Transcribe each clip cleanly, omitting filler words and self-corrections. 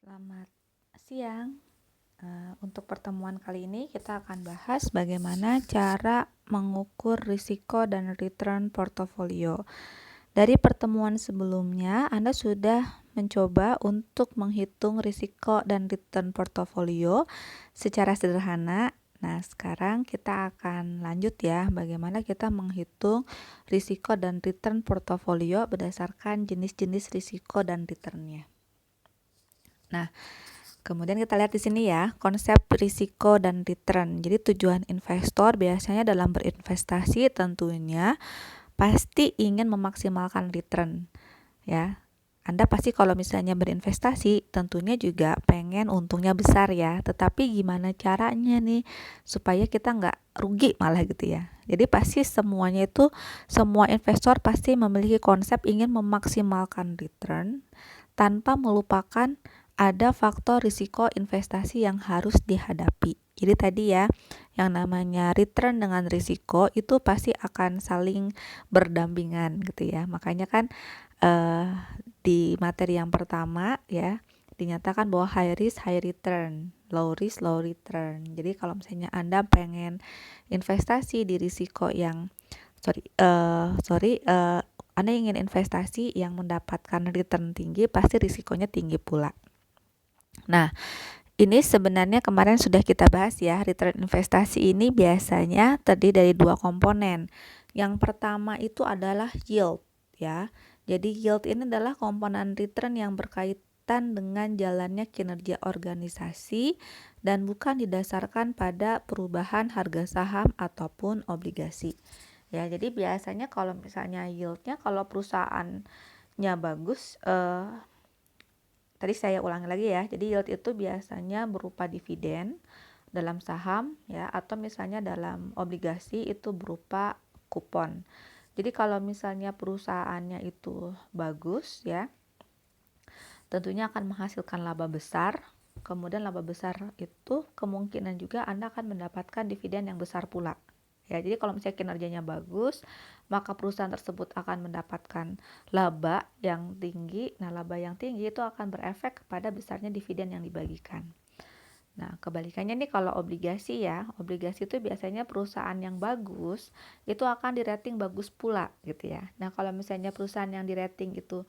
Selamat siang. Untuk pertemuan kali ini kita akan bahas bagaimana cara mengukur risiko dan return portofolio. Dari pertemuan sebelumnya, Anda sudah mencoba untuk menghitung risiko dan return portofolio secara sederhana. Nah, sekarang kita akan lanjut ya, bagaimana kita menghitung risiko dan return portofolio berdasarkan jenis-jenis risiko dan returnnya. Nah, kemudian kita lihat di sini ya, konsep risiko dan return. Jadi tujuan investor biasanya dalam berinvestasi tentunya pasti ingin memaksimalkan return, ya. Anda pasti kalau misalnya berinvestasi tentunya juga pengen untungnya besar ya. Tetapi gimana caranya nih supaya kita nggak rugi malah gitu ya. Jadi pasti semua investor pasti memiliki konsep ingin memaksimalkan return tanpa melupakan ada faktor risiko investasi yang harus dihadapi. Jadi tadi ya, yang namanya return dengan risiko itu pasti akan saling berdampingan gitu ya. Makanya kan di materi yang pertama ya, dinyatakan bahwa high risk high return, low risk low return. Jadi kalau misalnya Anda pengen investasi di risiko yang Anda ingin investasi yang mendapatkan return tinggi, pasti risikonya tinggi pula. Nah, ini sebenarnya kemarin sudah kita bahas ya, return investasi ini biasanya terdiri dari dua komponen. Yang pertama itu adalah yield ya. Jadi yield ini adalah komponen return yang berkaitan dengan jalannya kinerja organisasi dan bukan didasarkan pada perubahan harga saham ataupun obligasi. Ya, jadi biasanya kalau misalnya yieldnya kalau perusahaannya bagus, tadi saya ulangi lagi ya. Jadi yield itu biasanya berupa dividen dalam saham ya, atau misalnya dalam obligasi itu berupa kupon. Jadi kalau misalnya perusahaannya itu bagus ya, tentunya akan menghasilkan laba besar. Kemudian laba besar itu kemungkinan juga Anda akan mendapatkan dividen yang besar pula. Ya, jadi kalau misalnya kinerjanya bagus, maka perusahaan tersebut akan mendapatkan laba yang tinggi. Nah, laba yang tinggi itu akan berefek kepada besarnya dividen yang dibagikan. Nah, kebalikannya nih kalau obligasi ya, obligasi itu biasanya perusahaan yang bagus itu akan dirating bagus pula gitu ya. Nah, kalau misalnya perusahaan yang dirating itu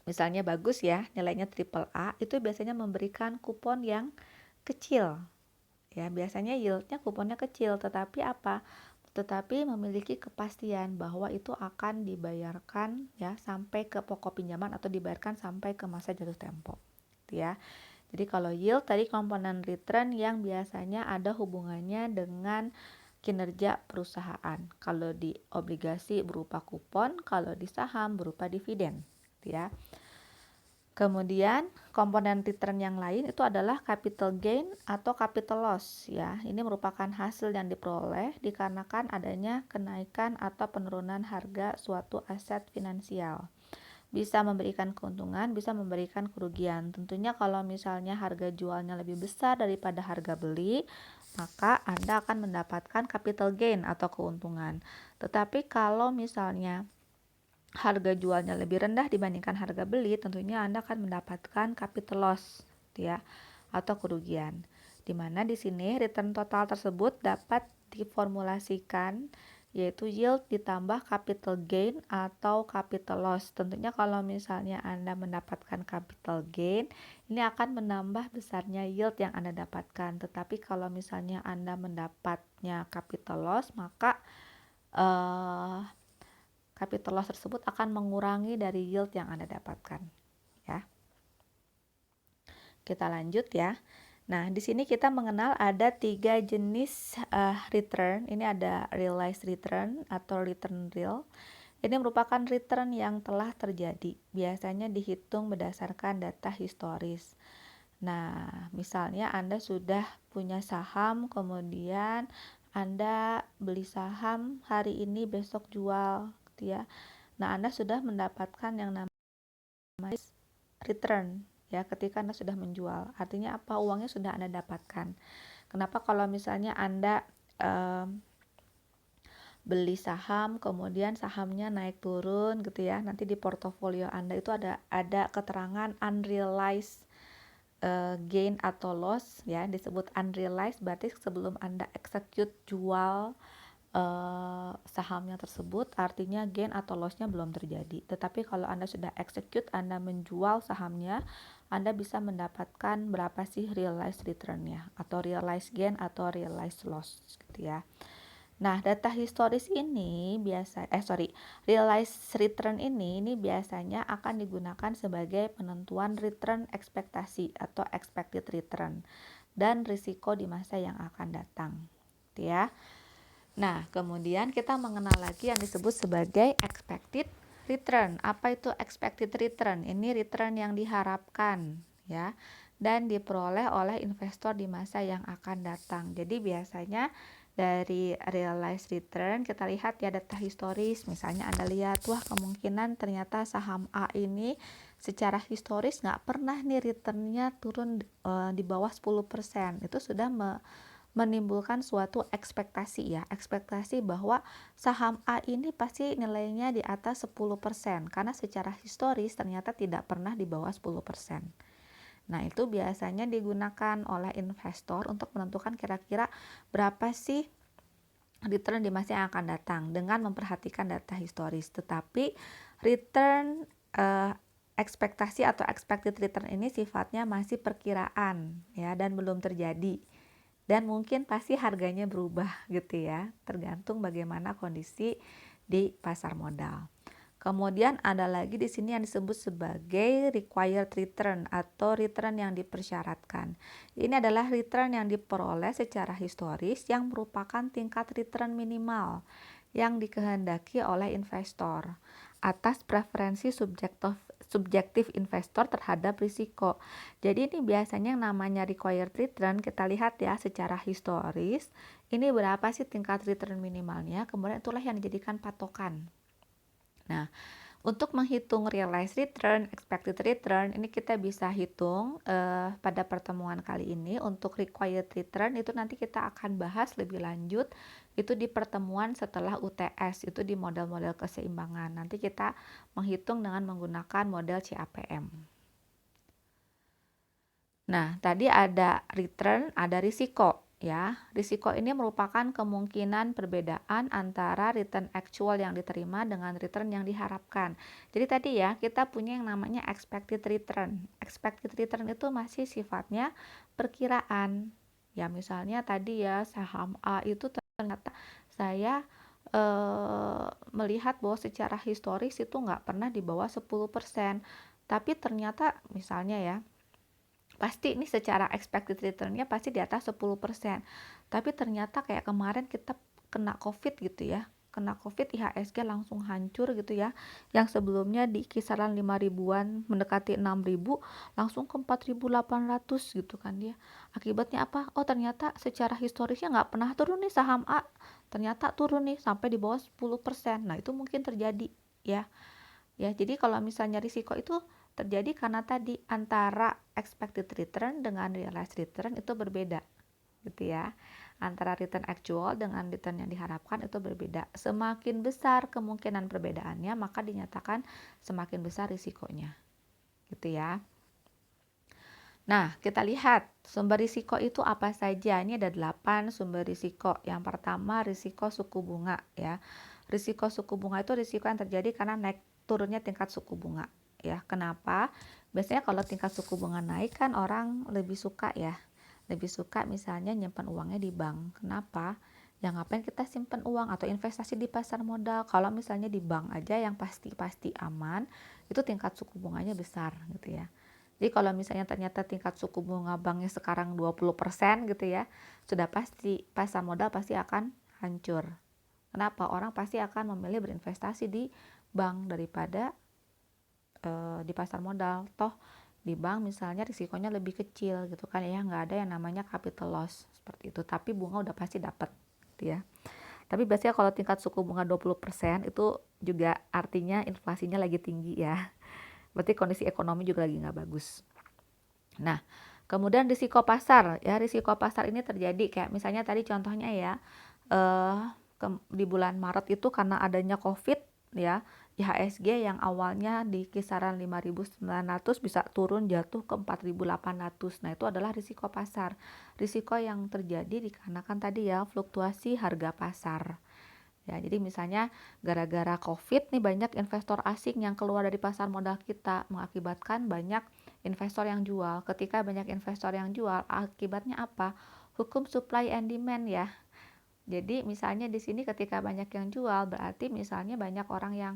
misalnya bagus ya, nilainya triple A, itu biasanya memberikan kupon yang kecil. Ya, biasanya yieldnya kuponnya kecil, tetapi apa? Tetapi memiliki kepastian bahwa itu akan dibayarkan ya sampai ke pokok pinjaman atau dibayarkan sampai ke masa jatuh tempo. Gitu ya. Jadi kalau yield tadi komponen return yang biasanya ada hubungannya dengan kinerja perusahaan. Kalau di obligasi berupa kupon, kalau di saham berupa dividen, gitu ya. Kemudian komponen return yang lain itu adalah capital gain atau capital loss ya. Ini merupakan hasil yang diperoleh dikarenakan adanya kenaikan atau penurunan harga suatu aset finansial. Bisa memberikan keuntungan, bisa memberikan kerugian. Tentunya kalau misalnya harga jualnya lebih besar daripada harga beli, maka Anda akan mendapatkan capital gain atau keuntungan. Tetapi kalau misalnya harga jualnya lebih rendah dibandingkan harga beli, tentunya Anda akan mendapatkan capital loss ya, atau kerugian. Di mana di sini return total tersebut dapat diformulasikan yaitu yield ditambah capital gain atau capital loss. Tentunya kalau misalnya Anda mendapatkan capital gain, ini akan menambah besarnya yield yang Anda dapatkan. Tetapi kalau misalnya Anda mendapatnya capital loss, maka capital loss tersebut akan mengurangi dari yield yang Anda dapatkan ya. Kita lanjut ya. Nah, di sini kita mengenal ada 3 jenis return. Ini ada realized return atau return real. Ini merupakan return yang telah terjadi. Biasanya dihitung berdasarkan data historis. Nah, misalnya Anda sudah punya saham, kemudian Anda beli saham hari ini, besok jual gitu ya. Nah, Anda sudah mendapatkan yang namanya return ya ketika Anda sudah menjual. Artinya apa? Uangnya sudah Anda dapatkan. Kenapa kalau misalnya Anda beli saham, kemudian sahamnya naik turun gitu ya. Nanti di portofolio Anda itu ada keterangan unrealized gain atau loss ya, disebut unrealized berarti sebelum Anda execute jual sahamnya tersebut, artinya gain atau lossnya belum terjadi. Tetapi kalau Anda sudah execute, Anda menjual sahamnya, Anda bisa mendapatkan berapa sih realized return-nya, atau realized gain atau realized loss gitu ya. Nah, data historis ini realized return ini biasanya akan digunakan sebagai penentuan return ekspektasi atau expected return dan risiko di masa yang akan datang, gitu ya. Nah, kemudian kita mengenal lagi yang disebut sebagai expected return. Apa itu expected return? Ini return yang diharapkan ya, dan diperoleh oleh investor di masa yang akan datang. Jadi biasanya dari realized return kita lihat ya data historis. Misalnya Anda lihat, wah kemungkinan ternyata saham A ini secara historis nggak pernah nih returnnya turun di bawah 10%. Itu sudah menimbulkan suatu ekspektasi ya, ekspektasi bahwa saham A ini pasti nilainya di atas 10% karena secara historis ternyata tidak pernah di bawah 10%. Nah, itu biasanya digunakan oleh investor untuk menentukan kira-kira berapa sih return di masa yang akan datang dengan memperhatikan data historis. Tetapi return ekspektasi atau expected return ini sifatnya masih perkiraan ya, dan belum terjadi. Dan mungkin pasti harganya berubah gitu ya, tergantung bagaimana kondisi di pasar modal. Kemudian ada lagi di sini yang disebut sebagai required return atau return yang dipersyaratkan. Ini adalah return yang diperoleh secara historis yang merupakan tingkat return minimal yang dikehendaki oleh investor atas preferensi subjektif investor terhadap risiko. Jadi ini biasanya yang namanya required return, kita lihat ya secara historis, ini berapa sih tingkat return minimalnya, kemudian itulah yang dijadikan patokan. Nah, untuk menghitung realized return, expected return, ini kita bisa hitung pada pertemuan kali ini. Untuk required return itu nanti kita akan bahas lebih lanjut itu di pertemuan setelah UTS, itu di model-model keseimbangan. Nanti kita menghitung dengan menggunakan model CAPM. Nah, tadi ada return, ada risiko. Ya, risiko ini merupakan kemungkinan perbedaan antara return actual yang diterima dengan return yang diharapkan. Jadi tadi ya, kita punya yang namanya expected return. Expected return itu masih sifatnya perkiraan. Ya, misalnya tadi ya, saham A itu ternyata saya melihat bahwa secara historis itu nggak pernah di bawah 10%. Tapi ternyata misalnya ya, pasti ini secara expected return-nya pasti di atas 10%. Tapi ternyata kayak kemarin kita kena COVID gitu ya. Kena COVID IHSG langsung hancur gitu ya. Yang sebelumnya di kisaran 5 ribuan mendekati 6 ribu langsung ke 4.800 gitu kan dia. Akibatnya apa? Oh ternyata secara historisnya nggak pernah turun nih saham A. Ternyata turun nih sampai di bawah 10%. Nah itu mungkin terjadi ya. Ya, jadi kalau misalnya risiko itu terjadi karena tadi antara expected return dengan realized return itu berbeda, gitu ya. Antara return actual dengan return yang diharapkan itu berbeda. Semakin besar kemungkinan perbedaannya, maka dinyatakan semakin besar risikonya, gitu ya. Nah, kita lihat sumber risiko itu apa saja. Ini ada 8 sumber risiko. Yang pertama, risiko suku bunga ya. Risiko suku bunga itu risiko yang terjadi karena naik turunnya tingkat suku bunga ya. Kenapa? Biasanya kalau tingkat suku bunga naik kan orang lebih suka ya. Lebih suka misalnya nyimpan uangnya di bank. Kenapa? Ya ngapain kita simpan uang atau investasi di pasar modal? Kalau misalnya di bank aja yang pasti aman, itu tingkat suku bunganya besar gitu ya. Jadi kalau misalnya ternyata tingkat suku bunga banknya sekarang 20% gitu ya, sudah pasti pasar modal pasti akan hancur. Kenapa? Orang pasti akan memilih berinvestasi di bank daripada di pasar modal. Toh di bank misalnya risikonya lebih kecil gitu kan ya, nggak ada yang namanya capital loss seperti itu. Tapi bunga udah pasti dapat gitu ya. Tapi biasanya kalau tingkat suku bunga 20% itu juga artinya inflasinya lagi tinggi ya. Berarti kondisi ekonomi juga lagi nggak bagus. Nah, kemudian risiko pasar ya, risiko pasar ini terjadi kayak misalnya tadi contohnya ya, di bulan Maret itu karena adanya COVID ya, IHSG yang awalnya di kisaran 5.900 bisa turun jatuh ke 4.800. Nah, itu adalah risiko pasar. Risiko yang terjadi dikarenakan tadi ya fluktuasi harga pasar. Ya, jadi misalnya gara-gara COVID nih banyak investor asing yang keluar dari pasar modal kita, mengakibatkan banyak investor yang jual. Ketika banyak investor yang jual, akibatnya apa? Hukum supply and demand ya. Jadi misalnya di sini ketika banyak yang jual, berarti misalnya banyak orang yang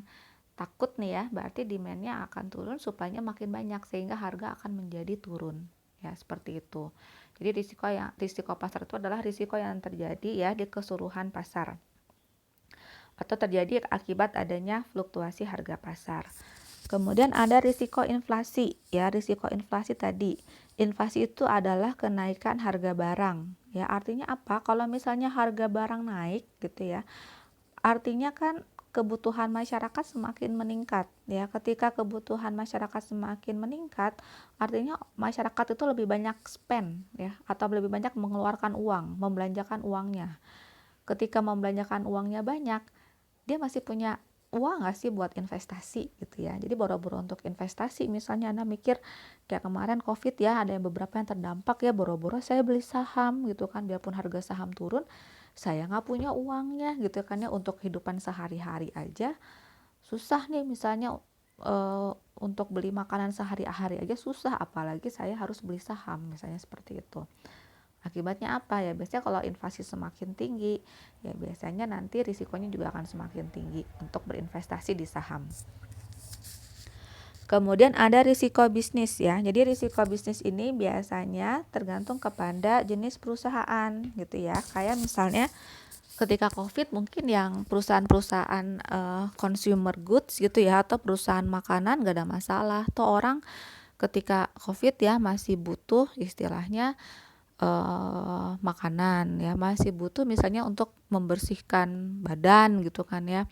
takut nih ya, berarti demand-nya akan turun, supply-nya makin banyak sehingga harga akan menjadi turun. Ya, seperti itu. Jadi risiko pasar itu adalah risiko yang terjadi ya di keseluruhan pasar atau terjadi akibat adanya fluktuasi harga pasar. Kemudian ada risiko inflasi. Ya, risiko inflasi tadi. Inflasi itu adalah kenaikan harga barang. Ya, artinya apa? Kalau misalnya harga barang naik gitu ya, artinya kan kebutuhan masyarakat semakin meningkat ya. Ketika kebutuhan masyarakat semakin meningkat, artinya masyarakat itu lebih banyak spend ya, atau lebih banyak mengeluarkan uang, membelanjakan uangnya. Ketika membelanjakan uangnya banyak, dia masih punya uang nggak sih buat investasi gitu ya. Jadi boro-boro untuk investasi, misalnya Anda mikir kayak kemarin COVID ya, ada yang beberapa yang terdampak ya, boro-boro saya beli saham gitu kan, biarpun harga saham turun, saya nggak punya uangnya gitu kan ya, untuk kehidupan sehari-hari aja susah nih, misalnya untuk beli makanan sehari-hari aja susah, apalagi saya harus beli saham misalnya seperti itu. Akibatnya apa ya? Biasanya kalau inflasi semakin tinggi, ya biasanya nanti risikonya juga akan semakin tinggi untuk berinvestasi di saham. Kemudian ada risiko bisnis ya. Jadi risiko bisnis ini biasanya tergantung kepada jenis perusahaan gitu ya. Kayak misalnya ketika COVID mungkin yang perusahaan-perusahaan consumer goods gitu ya, atau perusahaan makanan gak ada masalah. Tuh orang ketika COVID ya masih butuh istilahnya makanan ya, masih butuh misalnya untuk membersihkan badan gitu kan ya.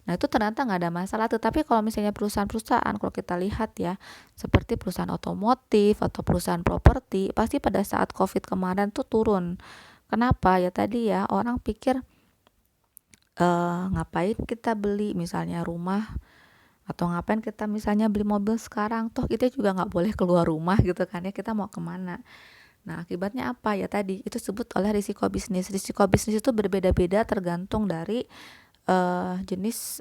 Nah, itu ternyata nggak ada masalah. Tetapi kalau misalnya perusahaan-perusahaan, kalau kita lihat ya, seperti perusahaan otomotif atau perusahaan properti, pasti pada saat COVID kemarin tuh turun. Kenapa? Ya tadi ya, orang pikir ngapain kita beli misalnya rumah, atau ngapain kita misalnya beli mobil sekarang, toh kita juga nggak boleh keluar rumah gitu kan ya, kita mau kemana. Nah, akibatnya apa? Ya tadi, itu disebut oleh risiko bisnis. Risiko bisnis itu berbeda-beda tergantung dari jenis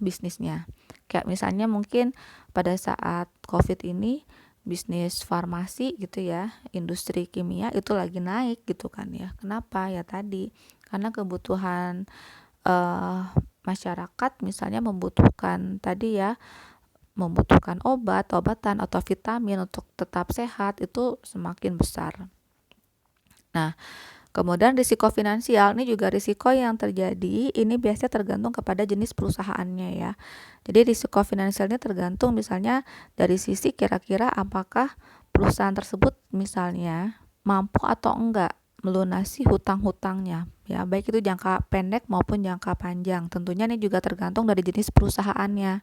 bisnisnya. Kayak misalnya mungkin pada saat COVID ini, bisnis farmasi gitu ya, industri kimia itu lagi naik gitu kan ya. Kenapa? Ya tadi, karena kebutuhan masyarakat misalnya membutuhkan tadi ya, membutuhkan obat-obatan atau vitamin untuk tetap sehat itu semakin besar. Nah, kemudian risiko finansial ini juga risiko yang terjadi, ini biasanya tergantung kepada jenis perusahaannya ya. Jadi risiko finansial ini tergantung misalnya dari sisi kira-kira apakah perusahaan tersebut misalnya mampu atau enggak melunasi hutang-hutangnya ya, baik itu jangka pendek maupun jangka panjang. Tentunya ini juga tergantung dari jenis perusahaannya.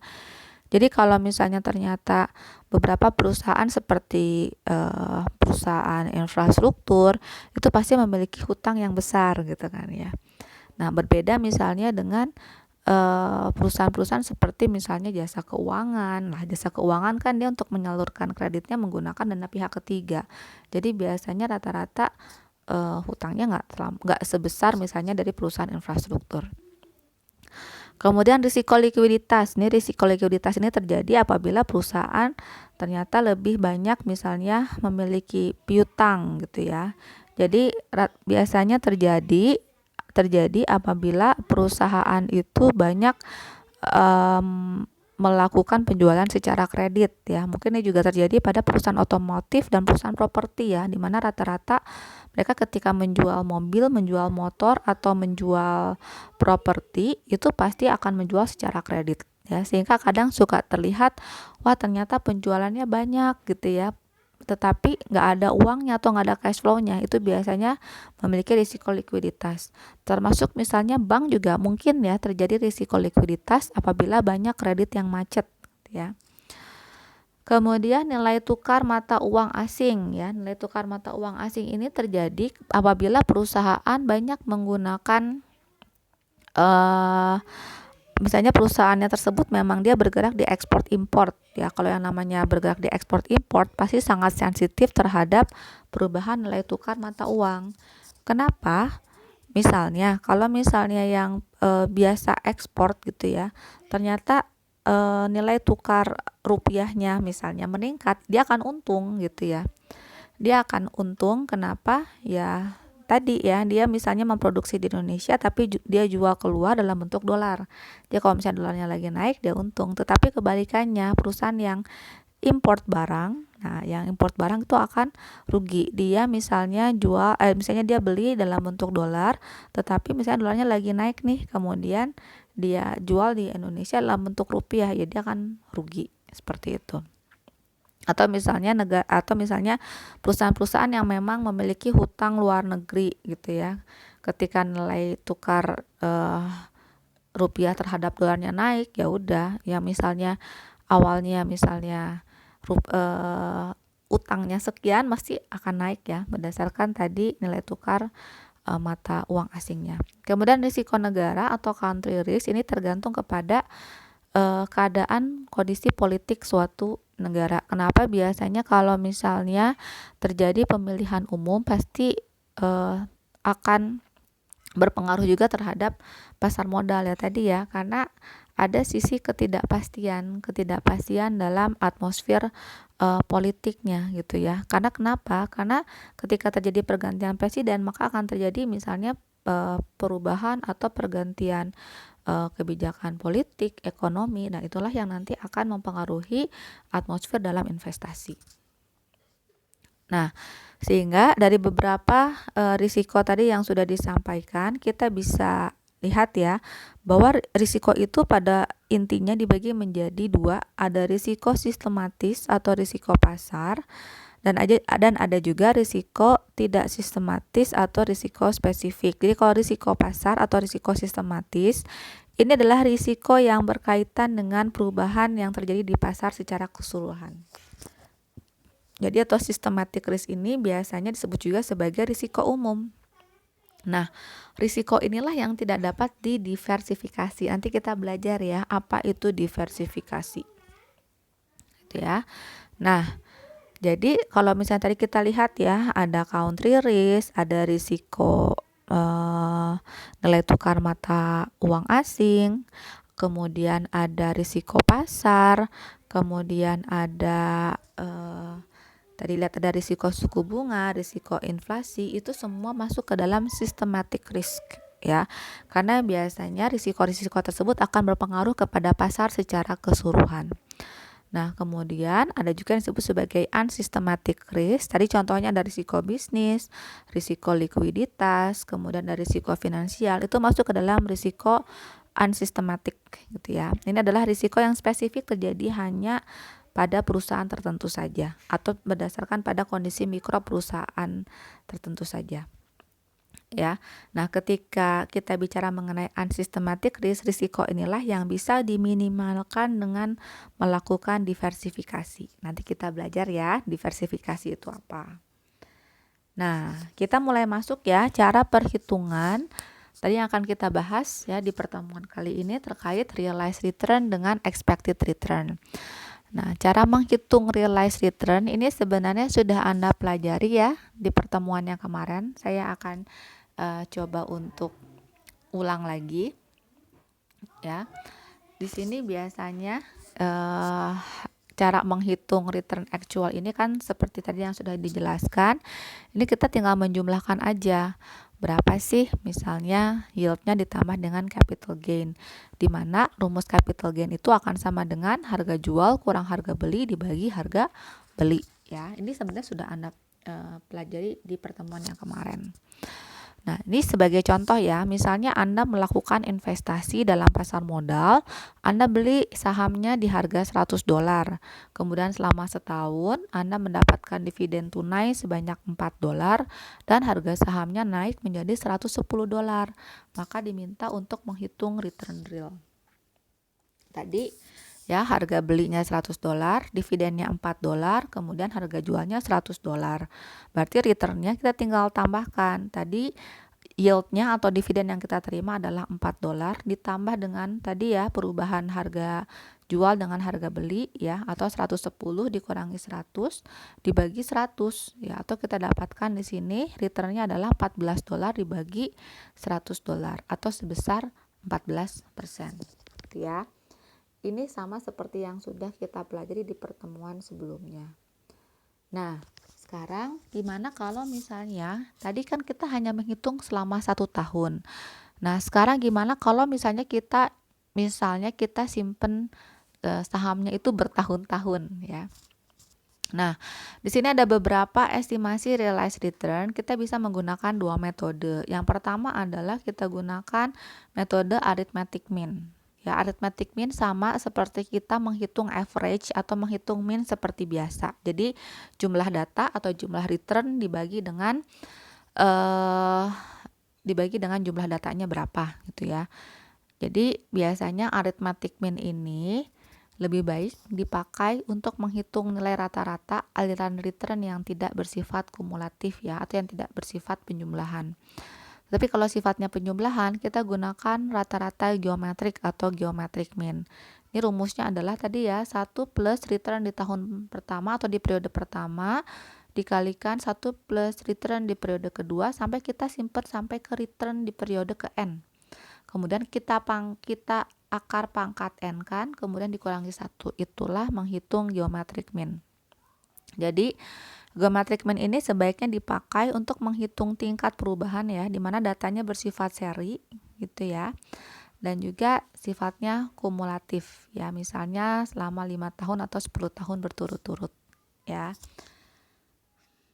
Jadi kalau misalnya ternyata beberapa perusahaan seperti perusahaan infrastruktur itu pasti memiliki hutang yang besar gitu kan ya. Nah, berbeda misalnya dengan perusahaan-perusahaan seperti misalnya jasa keuangan. Nah, jasa keuangan kan dia untuk menyalurkan kreditnya menggunakan dana pihak ketiga. Jadi biasanya rata-rata hutangnya nggak sebesar misalnya dari perusahaan infrastruktur. Kemudian risiko likuiditas. Ini risiko likuiditas ini terjadi apabila perusahaan ternyata lebih banyak misalnya memiliki piutang gitu ya. Jadi biasanya terjadi apabila perusahaan itu banyak melakukan penjualan secara kredit ya. Mungkin ini juga terjadi pada perusahaan otomotif dan perusahaan properti ya, di mana rata-rata mereka ketika menjual mobil, menjual motor atau menjual properti itu pasti akan menjual secara kredit ya, sehingga kadang suka terlihat wah ternyata penjualannya banyak gitu ya, tetapi nggak ada uangnya atau nggak ada cash flow-nya. Itu biasanya memiliki risiko likuiditas. Termasuk misalnya bank juga mungkin ya terjadi risiko likuiditas apabila banyak kredit yang macet ya. Kemudian nilai tukar mata uang asing ya. Nilai tukar mata uang asing ini terjadi apabila perusahaan banyak menggunakan eh misalnya perusahaannya tersebut memang dia bergerak di ekspor import ya. Kalau yang namanya bergerak di ekspor import pasti sangat sensitif terhadap perubahan nilai tukar mata uang. Kenapa? Misalnya kalau misalnya yang biasa ekspor gitu ya, ternyata nilai tukar rupiahnya misalnya meningkat, dia akan untung gitu ya. Dia akan untung, kenapa? Ya tadi ya, dia misalnya memproduksi di Indonesia tapi dia jual keluar dalam bentuk dolar. Dia kalau misalnya dolarnya lagi naik dia untung. Tetapi kebalikannya, perusahaan yang import barang, nah yang import barang itu akan rugi. Dia misalnya misalnya dia beli dalam bentuk dolar, tetapi misalnya dolarnya lagi naik nih, kemudian dia jual di Indonesia dalam bentuk rupiah, ya dia akan rugi seperti itu. Atau misalnya perusahaan-perusahaan yang memang memiliki hutang luar negeri gitu ya. Ketika nilai tukar rupiah terhadap dolarnya naik, ya udah, ya misalnya awalnya misalnya utangnya sekian masih akan naik ya berdasarkan tadi nilai tukar mata uang asingnya. Kemudian risiko negara atau country risk ini tergantung kepada keadaan kondisi politik suatu negara. Kenapa? Biasanya kalau misalnya terjadi pemilihan umum pasti akan berpengaruh juga terhadap pasar modal ya tadi ya, karena ada sisi ketidakpastian dalam atmosfer politiknya gitu ya. Karena kenapa? Karena ketika terjadi pergantian presiden maka akan terjadi misalnya perubahan atau pergantian kebijakan politik, ekonomi. Nah, itulah yang nanti akan mempengaruhi atmosfer dalam investasi. Nah, sehingga dari beberapa risiko tadi yang sudah disampaikan, kita bisa lihat ya bahwa risiko itu pada intinya dibagi menjadi dua, ada risiko sistematis atau risiko pasar, dan ada juga risiko tidak sistematis atau risiko spesifik. Jadi kalau risiko pasar atau risiko sistematis ini adalah risiko yang berkaitan dengan perubahan yang terjadi di pasar secara keseluruhan. Jadi atau systematic risk ini biasanya disebut juga sebagai risiko umum. Nah, risiko inilah yang tidak dapat didiversifikasi. Nanti kita belajar ya apa itu diversifikasi. Gitu ya. Nah, jadi kalau misalnya tadi kita lihat ya, ada country risk, ada risiko nilai tukar mata uang asing, kemudian ada risiko pasar, kemudian ada tadi lihat ada risiko suku bunga, risiko inflasi, itu semua masuk ke dalam systematic risk ya. Karena biasanya risiko-risiko tersebut akan berpengaruh kepada pasar secara keseluruhan. Nah, kemudian ada juga yang disebut sebagai unsystematic risk. Tadi contohnya ada risiko bisnis, risiko likuiditas, kemudian ada risiko finansial. Itu masuk ke dalam risiko unsystematic gitu ya. Ini adalah risiko yang spesifik terjadi hanya pada perusahaan tertentu saja atau berdasarkan pada kondisi mikro perusahaan tertentu saja. Ya. Nah, ketika kita bicara mengenai unsystematic risk, risiko inilah yang bisa diminimalkan dengan melakukan diversifikasi. Nanti kita belajar ya, diversifikasi itu apa. Nah, kita mulai masuk ya cara perhitungan. Tadi yang akan kita bahas ya di pertemuan kali ini terkait realized return dengan expected return. Nah, cara menghitung realized return ini sebenarnya sudah Anda pelajari ya di pertemuan yang kemarin. Saya akan coba untuk ulang lagi ya. Di sini biasanya cara menghitung return actual ini kan seperti tadi yang sudah dijelaskan. Ini kita tinggal menjumlahkan aja berapa sih misalnya yieldnya ditambah dengan capital gain, di mana rumus capital gain itu akan sama dengan harga jual kurang harga beli dibagi harga beli ya. Ini sebenarnya sudah Anda pelajari di pertemuan yang kemarin. Nah, ini sebagai contoh ya, misalnya Anda melakukan investasi dalam pasar modal, Anda beli sahamnya di harga $100. Kemudian selama setahun, Anda mendapatkan dividen tunai sebanyak $4 dan harga sahamnya naik menjadi $110. Maka diminta untuk menghitung return real. Tadi ya harga belinya $100, dividennya $4, kemudian harga jualnya $100. Berarti returnnya kita tinggal tambahkan. Tadi yieldnya atau dividen yang kita terima adalah $4 ditambah dengan tadi ya perubahan harga jual dengan harga beli ya, atau 110 dikurangi 100 dibagi 100 ya, atau kita dapatkan di sini returnnya adalah $14 dibagi $100 atau sebesar 14% gitu ya. Ini sama seperti yang sudah kita pelajari di pertemuan sebelumnya. Nah, sekarang gimana kalau misalnya tadi kan kita hanya menghitung selama 1 tahun. Nah, sekarang gimana kalau misalnya kita simpen sahamnya itu bertahun-tahun ya. Nah, di sini ada beberapa estimasi realized return. Kita bisa menggunakan dua metode. Yang pertama adalah kita gunakan metode arithmetic mean. Ya, arithmetic mean sama seperti kita menghitung average atau menghitung mean seperti biasa. Jadi, jumlah data atau jumlah return dibagi dengan jumlah datanya berapa gitu ya. Jadi, biasanya arithmetic mean ini lebih baik dipakai untuk menghitung nilai rata-rata aliran return yang tidak bersifat kumulatif ya, atau yang tidak bersifat penjumlahan. Tapi kalau sifatnya penjumlahan, kita gunakan rata-rata geometrik atau geometric mean. Ini rumusnya adalah tadi ya, 1 plus return di tahun pertama atau di periode pertama dikalikan 1 plus return di periode kedua sampai kita simpen sampai ke return di periode ke N. Kemudian kita akar pangkat N kan, kemudian dikurangi 1. Itulah menghitung geometric mean. Jadi geometric mean ini sebaiknya dipakai untuk menghitung tingkat perubahan ya, di mana datanya bersifat seri gitu ya. Dan juga sifatnya kumulatif ya, misalnya selama 5 tahun atau 10 tahun berturut-turut ya.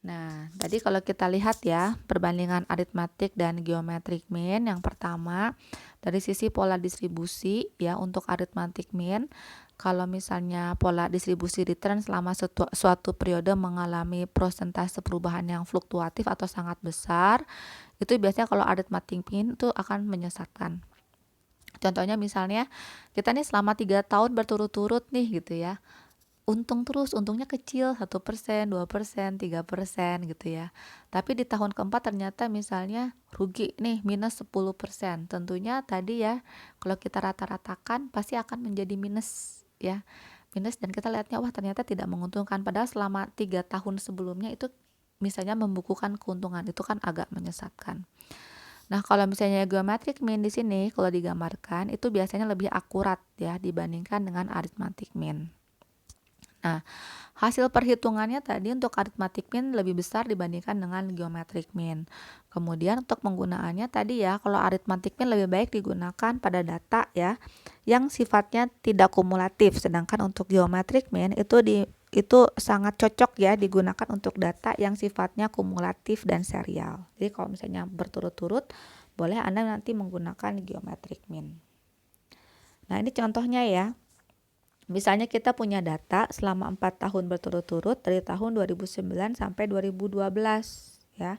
Nah, tadi kalau kita lihat ya, perbandingan aritmatik dan geometric mean, yang pertama dari sisi pola distribusi ya, untuk arithmetic mean, kalau misalnya pola distribusi return selama suatu periode mengalami persentase perubahan yang fluktuatif atau sangat besar, itu biasanya kalau arithmetic mean itu akan menyesatkan. Contohnya misalnya kita nih selama 3 tahun berturut-turut nih gitu ya, untung terus, untungnya kecil 1%, 2%, 3% gitu ya. Tapi di tahun keempat ternyata misalnya rugi nih minus 10%. Tentunya tadi ya, kalau kita rata-ratakan pasti akan menjadi minus ya. Minus, dan kita lihatnya wah ternyata tidak menguntungkan, padahal selama 3 tahun sebelumnya itu misalnya membukukan keuntungan, itu kan agak menyesatkan. Nah, kalau misalnya geometric mean di sini kalau digambarkan itu biasanya lebih akurat ya dibandingkan dengan arithmetic mean. Nah, hasil perhitungannya tadi untuk arithmetic mean lebih besar dibandingkan dengan geometric mean. Kemudian untuk penggunaannya tadi ya, kalau arithmetic mean lebih baik digunakan pada data ya yang sifatnya tidak kumulatif, sedangkan untuk geometric mean itu sangat cocok ya digunakan untuk data yang sifatnya kumulatif dan serial. Jadi kalau misalnya berturut-turut, boleh Anda nanti menggunakan geometric mean. Nah, ini contohnya ya. Misalnya kita punya data selama 4 tahun berturut-turut dari tahun 2009 sampai 2012 ya.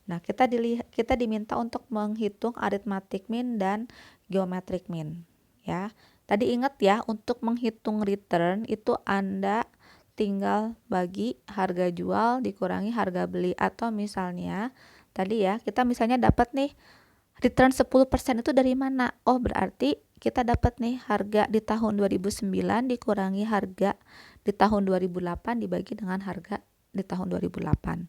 Nah, kita diminta untuk menghitung arithmetic mean dan geometric mean ya. Tadi ingat ya, untuk menghitung return itu Anda tinggal bagi harga jual dikurangi harga beli, atau misalnya tadi ya, kita misalnya dapat nih return 10% itu dari mana? Oh, berarti kita dapat nih harga di tahun 2009 dikurangi harga di tahun 2008 dibagi dengan harga di tahun 2008.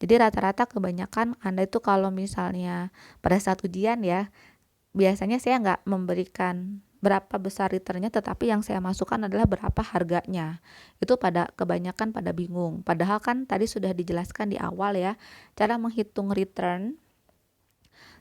Jadi rata-rata kebanyakan Anda itu kalau misalnya pada saat ujian ya, biasanya saya nggak memberikan berapa besar returnnya, tetapi yang saya masukkan adalah berapa harganya. Itu kebanyakan pada bingung. Padahal kan tadi sudah dijelaskan di awal ya, cara menghitung return.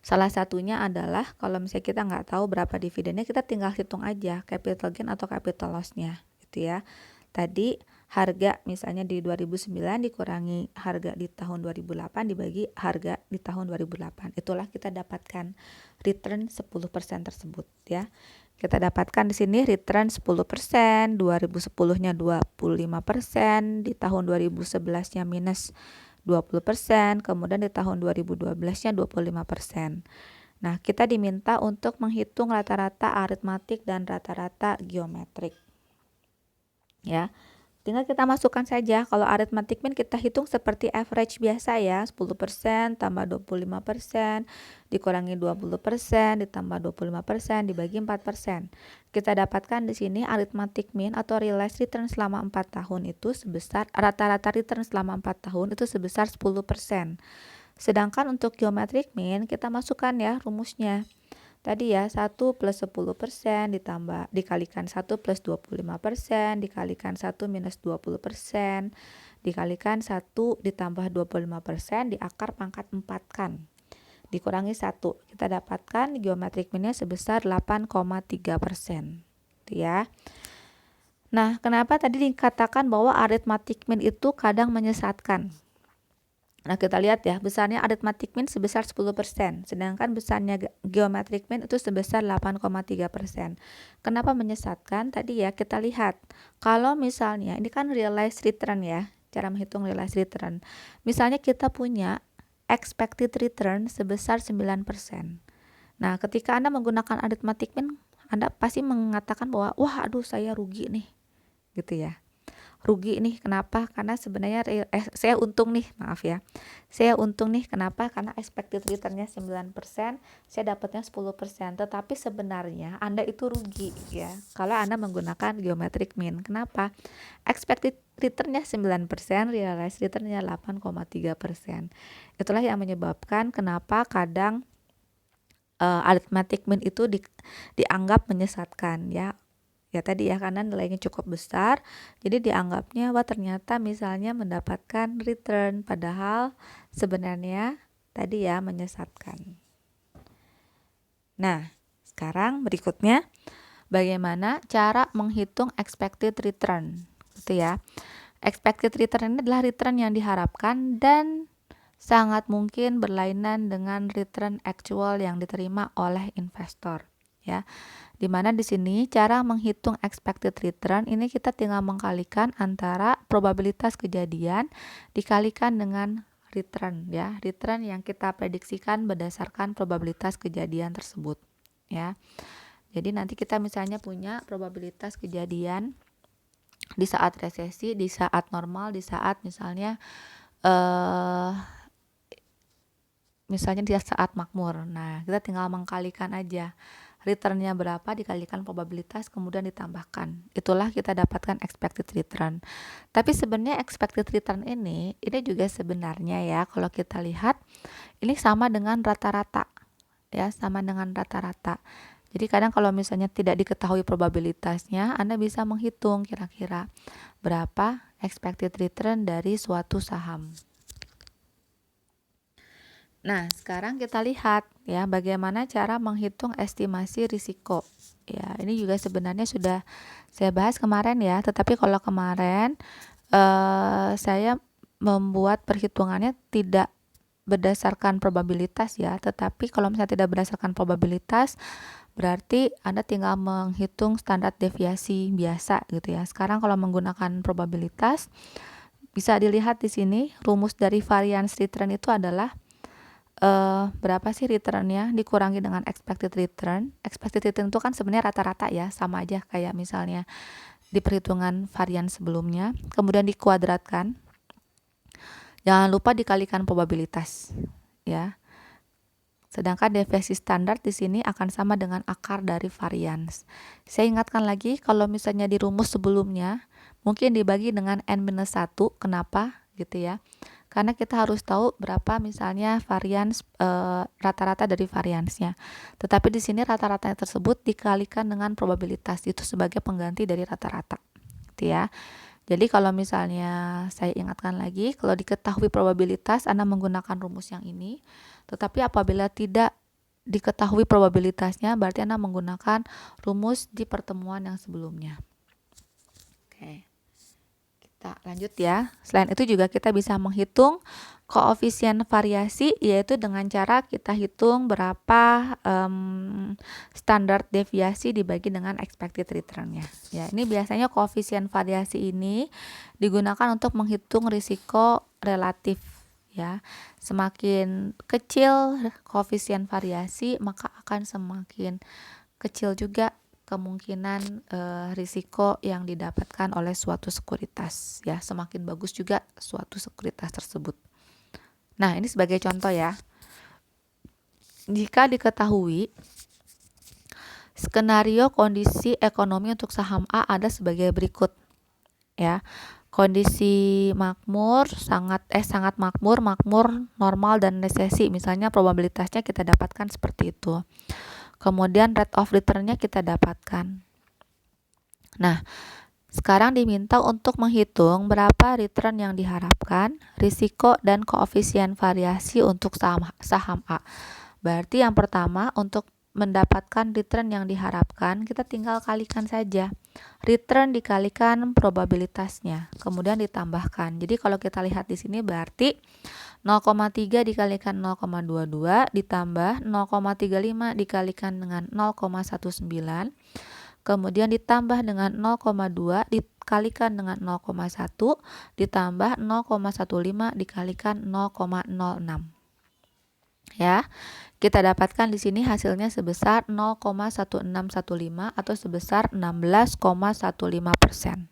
Salah satunya adalah kalau misalnya kita nggak tahu berapa dividennya, kita tinggal hitung aja capital gain atau capital loss-nya gitu ya. Tadi harga misalnya di 2009 dikurangi harga di tahun 2008 dibagi harga di tahun 2008. Itulah kita dapatkan return 10% tersebut ya. Kita dapatkan di sini return 10%, 2010-nya 25%, di tahun 2011-nya minus 20%, kemudian di tahun 2012-nya 25%. Nah, kita diminta untuk menghitung rata-rata aritmatik dan rata-rata geometrik. Ya. tinggal kita masukkan saja. Kalau arithmetic mean kita hitung seperti average biasa ya, 10% tambah 25% dikurangi 20% ditambah 25% dibagi 4%. Kita dapatkan di sini arithmetic mean atau realized return selama 4 tahun itu sebesar, rata-rata return selama 4 tahun itu sebesar 10%. Sedangkan untuk geometric mean kita masukkan ya rumusnya. Tadi ya 1 plus 10% ditambah dikalikan 1 plus 25% dikalikan 1 minus 20% dikalikan 1 ditambah 25% diakar pangkat 4 kan. Dikurangi 1. Kita dapatkan geometric mean-nya sebesar 8,3%. Itu ya. Nah, kenapa tadi dikatakan bahwa arithmetic mean itu kadang menyesatkan? Nah, kita lihat ya, besarnya arithmetic mean sebesar 10%, sedangkan besarnya geometric mean itu sebesar 8,3%. Kenapa menyesatkan? Tadi ya, kita lihat. Kalau misalnya, ini kan realized return ya, cara menghitung realized return. Misalnya kita punya expected return sebesar 9%. Nah, ketika Anda menggunakan arithmetic mean, Anda pasti mengatakan bahwa, wah aduh saya rugi nih, gitu ya. Rugi nih, kenapa? Karena sebenarnya saya untung nih, maaf ya. Saya untung nih, kenapa? Karena expected return-nya 9%, saya dapatnya 10%. Tetapi sebenarnya Anda itu rugi ya, kalau Anda menggunakan geometric mean. Kenapa? Expected return-nya 9%, realized return-nya 8,3%. Itulah yang menyebabkan kenapa kadang arithmetic mean itu dianggap menyesatkan ya. Ya tadi ya, karena nilainya cukup besar, jadi dianggapnya wah ternyata misalnya mendapatkan return, padahal sebenarnya tadi ya menyesatkan. Nah, sekarang berikutnya bagaimana cara menghitung expected return, gitu ya. Expected return ini adalah return yang diharapkan dan sangat mungkin berlainan dengan return actual yang diterima oleh investor, ya. Dimana di sini cara menghitung expected return ini kita tinggal mengkalikan antara probabilitas kejadian dikalikan dengan return ya, return yang kita prediksikan berdasarkan probabilitas kejadian tersebut ya. Jadi nanti kita misalnya punya probabilitas kejadian di saat resesi, di saat normal, di saat misalnya misalnya di saat makmur. Nah, kita tinggal mengkalikan aja returnnya berapa dikalikan probabilitas kemudian ditambahkan, itulah kita dapatkan expected return. Tapi sebenarnya expected return ini juga sebenarnya ya, kalau kita lihat ini sama dengan rata-rata ya, sama dengan rata-rata. Jadi kadang kalau misalnya tidak diketahui probabilitasnya, Anda bisa menghitung kira-kira berapa expected return dari suatu saham. Nah, sekarang kita lihat ya bagaimana cara menghitung estimasi risiko. Ya, ini juga sebenarnya sudah saya bahas kemarin ya, tetapi kalau kemarin saya membuat perhitungannya tidak berdasarkan probabilitas ya, tetapi kalau misalnya tidak berdasarkan probabilitas berarti Anda tinggal menghitung standar deviasi biasa gitu ya. Sekarang kalau menggunakan probabilitas bisa dilihat di sini rumus dari variance return itu adalah berapa sih returnnya dikurangi dengan expected return. Expected return itu kan sebenarnya rata-rata ya, sama aja kayak misalnya di perhitungan varian sebelumnya, kemudian dikuadratkan, jangan lupa dikalikan probabilitas ya. Sedangkan deviasi standar di sini akan sama dengan akar dari varians. Saya ingatkan lagi, kalau misalnya di rumus sebelumnya mungkin dibagi dengan n-1, kenapa gitu ya, karena kita harus tahu berapa misalnya varians rata-rata dari variansnya. Tetapi di sini rata-ratanya tersebut dikalikan dengan probabilitas, itu sebagai pengganti dari rata-rata gitu ya. Jadi kalau misalnya saya ingatkan lagi, kalau diketahui probabilitas Anda menggunakan rumus yang ini, tetapi apabila tidak diketahui probabilitasnya berarti Anda menggunakan rumus di pertemuan yang sebelumnya. Oke. Kita lanjut ya. Selain itu juga kita bisa menghitung koefisien variasi, yaitu dengan cara kita hitung berapa standar deviasi dibagi dengan expected return-nya. Ya, ini biasanya koefisien variasi ini digunakan untuk menghitung risiko relatif ya. Semakin kecil koefisien variasi, maka akan semakin kecil juga kemungkinan risiko yang didapatkan oleh suatu sekuritas ya, semakin bagus juga suatu sekuritas tersebut. Nah, ini sebagai contoh ya. Jika diketahui skenario kondisi ekonomi untuk saham A ada sebagai berikut ya. Kondisi makmur, sangat makmur, normal dan resesi. Misalnya probabilitasnya kita dapatkan seperti itu. Kemudian rate of return-nya kita dapatkan. Nah, sekarang diminta untuk menghitung berapa return yang diharapkan, risiko dan koefisien variasi untuk saham A. Berarti yang pertama, untuk mendapatkan return yang diharapkan, kita tinggal kalikan saja. Return dikalikan probabilitasnya, kemudian ditambahkan. Jadi kalau kita lihat di sini berarti 0,3 dikalikan 0,22 ditambah 0,35 dikalikan dengan 0,19, kemudian ditambah dengan 0,2 dikalikan dengan 0,1 ditambah 0,15 dikalikan 0,06. Ya, kita dapatkan di sini hasilnya sebesar 0,1615 atau sebesar 16,15%.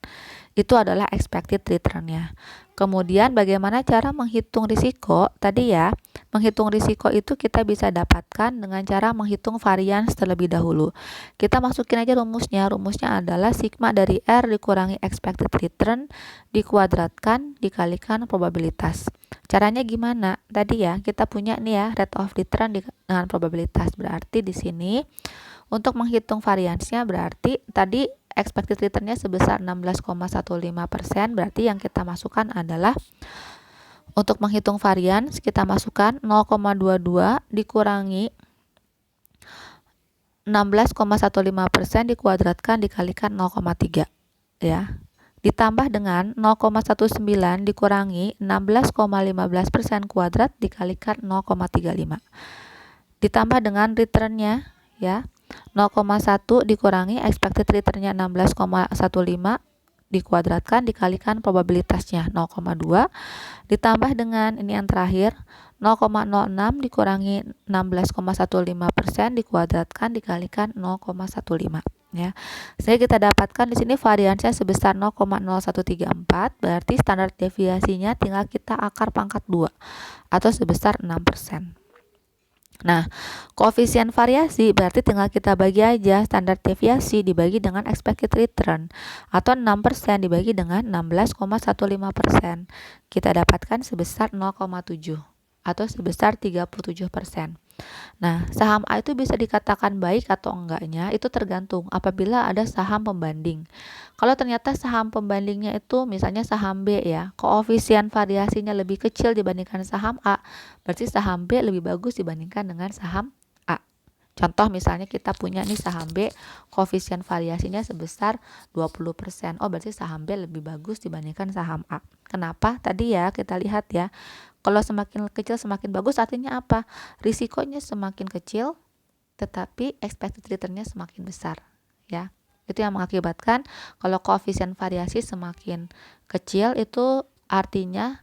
Itu adalah expected return-nya. Kemudian bagaimana cara menghitung risiko? Tadi ya, menghitung risiko itu kita bisa dapatkan dengan cara menghitung varians terlebih dahulu. Kita masukin aja rumusnya. Rumusnya adalah sigma dari R dikurangi expected return dikuadratkan dikalikan probabilitas. Caranya gimana? Tadi ya, kita punya nih ya rate of return dengan probabilitas. Berarti di sini untuk menghitung variansnya berarti tadi expected return-nya sebesar 16,15%. Berarti yang kita masukkan adalah untuk menghitung varians kita masukkan 0,22 dikurangi 16,15% dikuadratkan dikalikan 0,3 ya. Ditambah dengan 0,19 dikurangi 16,15% kuadrat dikalikan 0,35. Ditambah dengan return-nya ya. 0,1 dikurangi expected return-nya 16,15 dikuadratkan dikalikan probabilitasnya 0,2 ditambah dengan ini yang terakhir 0,06 dikurangi 16,15% dikuadratkan dikalikan 0,15 ya. Sehingga kita dapatkan di sini variansnya sebesar 0,0134, berarti standar deviasinya tinggal kita akar pangkat 2 atau sebesar 6%. Nah, koefisien variasi berarti tinggal kita bagi aja standar deviasi dibagi dengan expected return atau 6% dibagi dengan 16,15%. Kita dapatkan sebesar 0,7 atau sebesar 37%. Nah, saham A itu bisa dikatakan baik atau enggaknya itu tergantung apabila ada saham pembanding. Kalau ternyata saham pembandingnya itu misalnya saham B ya, koefisien variasinya lebih kecil dibandingkan saham A, berarti saham B lebih bagus dibandingkan dengan saham A. Contoh misalnya kita punya nih saham B, koefisien variasinya sebesar 20%. Oh, berarti saham B lebih bagus dibandingkan saham A. Kenapa? Tadi ya kita lihat ya. Kalau semakin kecil semakin bagus artinya apa? Risikonya semakin kecil tetapi expected return-nya semakin besar ya. Itu yang mengakibatkan kalau koefisien variasi semakin kecil itu artinya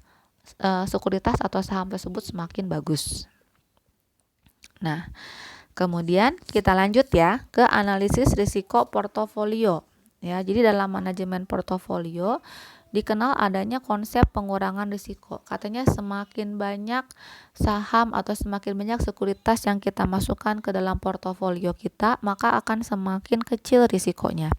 sekuritas atau saham tersebut semakin bagus. Nah, kemudian kita lanjut ya ke analisis risiko portofolio. Ya, jadi dalam manajemen portofolio dikenal adanya konsep pengurangan risiko. Katanya semakin banyak saham atau semakin banyak sekuritas yang kita masukkan ke dalam portofolio kita, maka akan semakin kecil risikonya.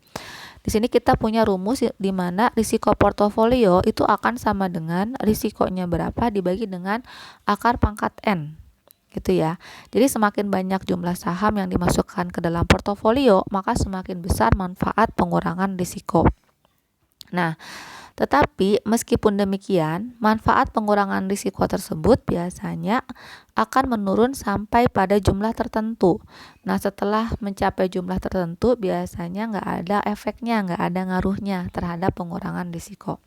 Di sini kita punya rumus di mana risiko portofolio itu akan sama dengan risikonya berapa dibagi dengan akar pangkat N. Gitu ya. Jadi semakin banyak jumlah saham yang dimasukkan ke dalam portofolio, maka semakin besar manfaat pengurangan risiko. Nah, tetapi meskipun demikian, manfaat pengurangan risiko tersebut biasanya akan menurun sampai pada jumlah tertentu. Nah, setelah mencapai jumlah tertentu, biasanya nggak ada efeknya, nggak ada ngaruhnya terhadap pengurangan risiko.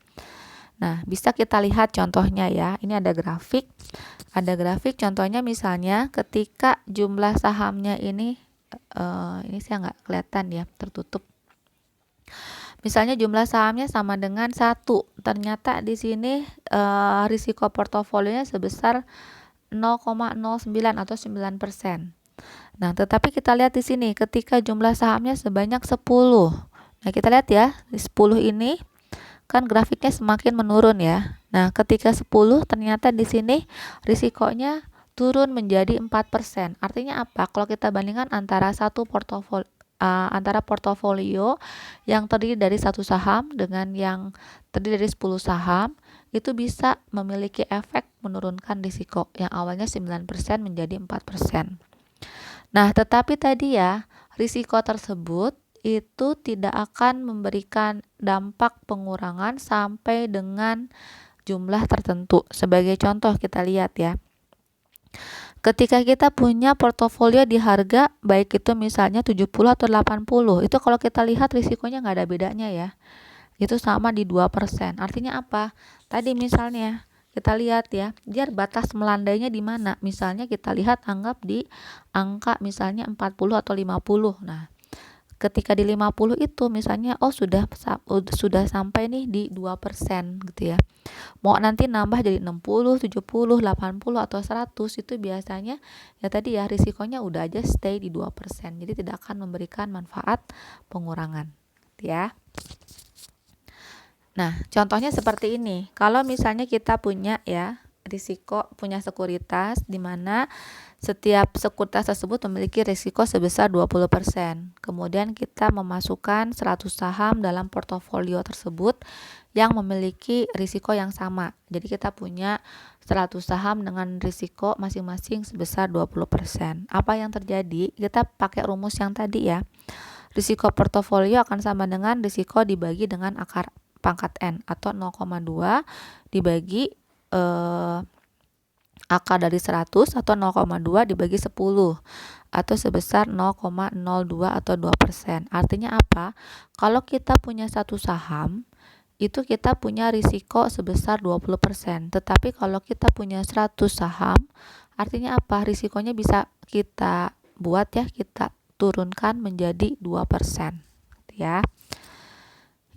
Nah, bisa kita lihat contohnya ya. Ini ada grafik. Ada grafik contohnya misalnya ketika jumlah sahamnya ini saya nggak kelihatan ya, tertutup. Misalnya jumlah sahamnya sama dengan 1. Ternyata di sini risiko portofolionya sebesar 0,09 atau 9%. Nah, tetapi kita lihat di sini ketika jumlah sahamnya sebanyak 10. Nah, kita lihat ya, di 10 ini kan grafiknya semakin menurun ya. Nah, ketika 10 ternyata di sini risikonya turun menjadi 4%. Artinya apa? Kalau kita bandingkan antara antara portofolio yang terdiri dari satu saham dengan yang terdiri dari 10 saham, itu bisa memiliki efek menurunkan risiko yang awalnya 9% menjadi 4%. Nah, tetapi tadi ya, risiko tersebut itu tidak akan memberikan dampak pengurangan sampai dengan jumlah tertentu. Sebagai contoh kita lihat ya. Ketika kita punya portofolio di harga baik itu misalnya 70 atau 80, itu kalau kita lihat risikonya nggak ada bedanya ya. Itu sama di 2%. Artinya apa? Tadi misalnya kita lihat ya, dia batas melandainya di mana? Misalnya kita lihat anggap di angka misalnya 40 atau 50. Nah, ketika di 50 itu misalnya sudah sampai nih di 2% gitu ya. Mau nanti nambah jadi 60, 70, 80 atau 100 itu biasanya ya tadi ya risikonya udah aja stay di 2%. Jadi tidak akan memberikan manfaat pengurangan ya. Nah, contohnya seperti ini. Kalau misalnya kita punya ya risiko punya sekuritas di mana setiap sekuritas tersebut memiliki risiko sebesar 20%. Kemudian kita memasukkan 100 saham dalam portofolio tersebut yang memiliki risiko yang sama. Jadi kita punya 100 saham dengan risiko masing-masing sebesar 20%. Apa yang terjadi? Kita pakai rumus yang tadi ya. Risiko portofolio akan sama dengan risiko dibagi dengan akar pangkat N atau 0,2 dibagi akar dari 100 atau 0,2 dibagi 10 atau sebesar 0,02 atau 2%. Artinya apa? Kalau kita punya satu saham, itu kita punya risiko sebesar 20%. Tetapi kalau kita punya 100 saham, artinya apa? Risikonya bisa kita buat ya, kita turunkan menjadi 2%. Ya.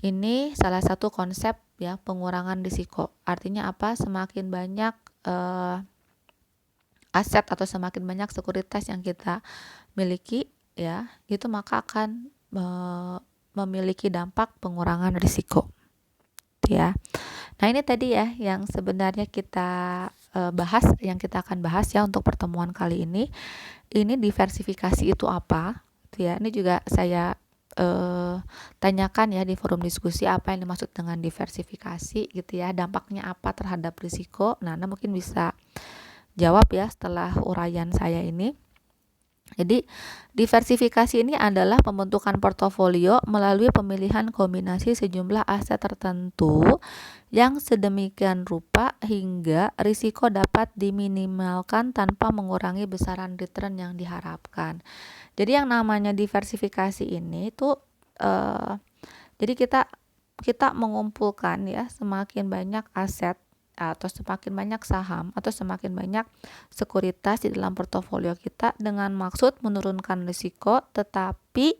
Ini salah satu konsep ya pengurangan risiko. Artinya apa? Semakin banyak aset atau semakin banyak sekuritas yang kita miliki ya, itu maka akan memiliki dampak pengurangan risiko. Ya. Nah, ini tadi ya yang sebenarnya kita bahas, yang kita akan bahas ya untuk pertemuan kali ini. Ini diversifikasi itu apa? Ya, ini juga saya tanyakan ya di forum diskusi apa yang dimaksud dengan diversifikasi gitu ya, dampaknya apa terhadap risiko. Nah, Anda mungkin bisa jawab ya setelah uraian saya ini. Jadi diversifikasi ini adalah pembentukan portofolio melalui pemilihan kombinasi sejumlah aset tertentu yang sedemikian rupa hingga risiko dapat diminimalkan tanpa mengurangi besaran return yang diharapkan. Jadi yang namanya diversifikasi ini tuh jadi kita mengumpulkan ya semakin banyak aset atau semakin banyak saham atau semakin banyak sekuritas di dalam portofolio kita dengan maksud menurunkan risiko tetapi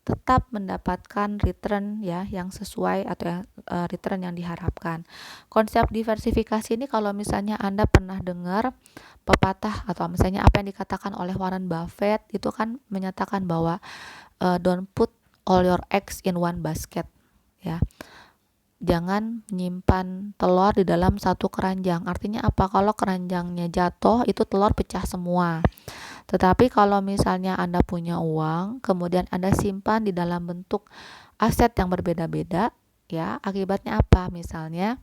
tetap mendapatkan return ya yang sesuai atau yang return yang diharapkan. Konsep diversifikasi ini kalau misalnya Anda pernah dengar pepatah atau misalnya apa yang dikatakan oleh Warren Buffett itu kan menyatakan bahwa don't put all your eggs in one basket ya. Jangan menyimpan telur di dalam satu keranjang. Artinya apa? Kalau keranjangnya jatuh itu telur pecah semua. Tetapi kalau misalnya Anda punya uang, kemudian Anda simpan di dalam bentuk aset yang berbeda-beda, ya, akibatnya apa? Misalnya